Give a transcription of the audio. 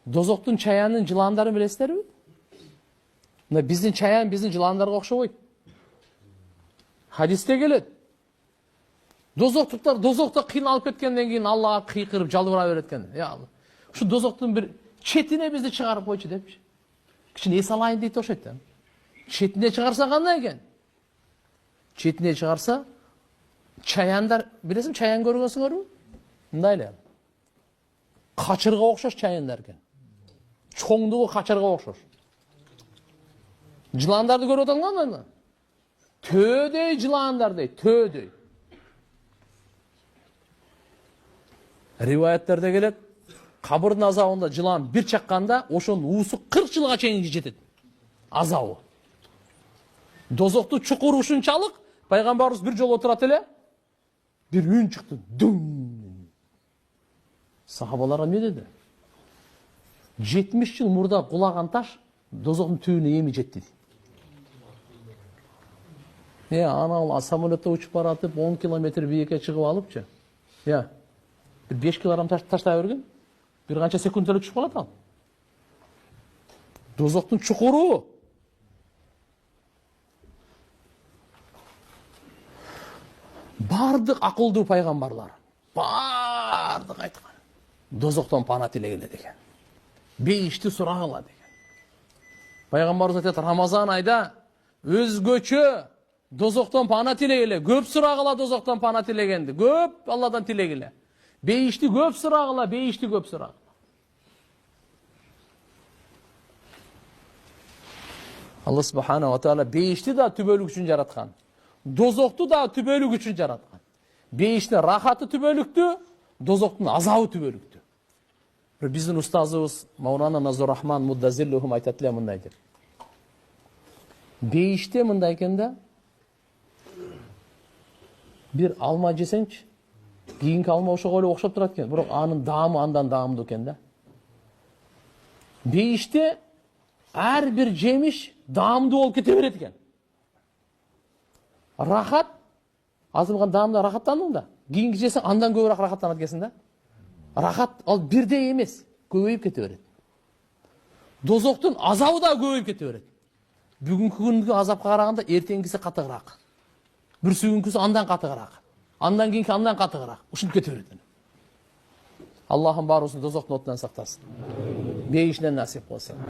Dozoktun çayanın жыландарын билесиздерби? Мына биздин чаян биздин жыландарга окшобойт. Хадисте келет. Дозоктуктар дозокто кыйналып кеткенден кийин Аллага кыйкырып жалбыра берет экен. Я Алла. Ушу дозоктун бир четине бизди чыгарып койчу депчи. Кичине эс алайын дейт окшойт да. Четине чыгарса кандай экен? Четине чыгарса чаяндар, билесиң, чаян көргөнсүңөрбү? Мындай эле. Качырга окшош чаяндар экен. Чоңдугу качырга окшош. Жыландарды көрүп аталган төдөй жыландар дейт, төдөй. Риваяттерде келет, кабырдын азабында жылан бир чакканда ошонун уусу 40 жылга чейин жетет. Азабы. Дозокту чукуру ушунчалык, пайгамбарыбыз бир жолу отурат эле, бир үн чыкты. Дум. Сахабалар эмне деди? 70 жыл мурда кулаган таш дозоктун түбүнө эми жетти. Ана самолетте учуп баратып 10 километр бийикке чыгып алыпчы. Бир 5 килограмм таштай берген. Бир канча секунд эле учуп калат ал. Дозоктун чукуру. Бардык акылдуу пайгамбарлар, бардык айткан. Дозоктон пана тилегиле деген. Бейишти сурагыла деген. Пайгамбарыбыз айтат, Рамазан айда өзгөчө дозоктон пана тилегиле, көп сурагыла дозоктон пана тилегенди. Көп Алладан тилегиле. Бейишти көп сурагыла, бейишти көп сурагыла. Алла субханаху ва таала бейишти да түбөлүк үчүн жараткан. Дозокту да түбөлүк үчүн жараткан. Бейиштин рахаты түбөлүктү, дозоктун азабы түбөлүктү. Биздин устазыбыз Маулана Назуррахман Муддазиллухум айтат эле мындай деп. Бейиште мындай экен да, бир алма жесеңчи, кийинки алма ошого эле окшоп турат экен, бирок анын даамы андан даамдуу экен да. Бейиште ар бир жемиш даамдуу болуп кете берет экен. Рахат, азыркан даамда рахаттандың да, кийинки жесең андан көбүрөөк рахаттанат экенсиң да. Рахат ал бирдей эмес, көбөйүп кете берет. Дозоктун азабы да көбөйүп кете берет. Бүгүнкү күнгө азапка караганда эртеңгиси катыгыраак. Бир сүйүнкүсү андан катыгыраак. Андан кийинки андан катыгыраак. Ушинтип кете берет. Аллахым баарыбызды дозоктун отунан сактасын. Бейишинен насип кылсын.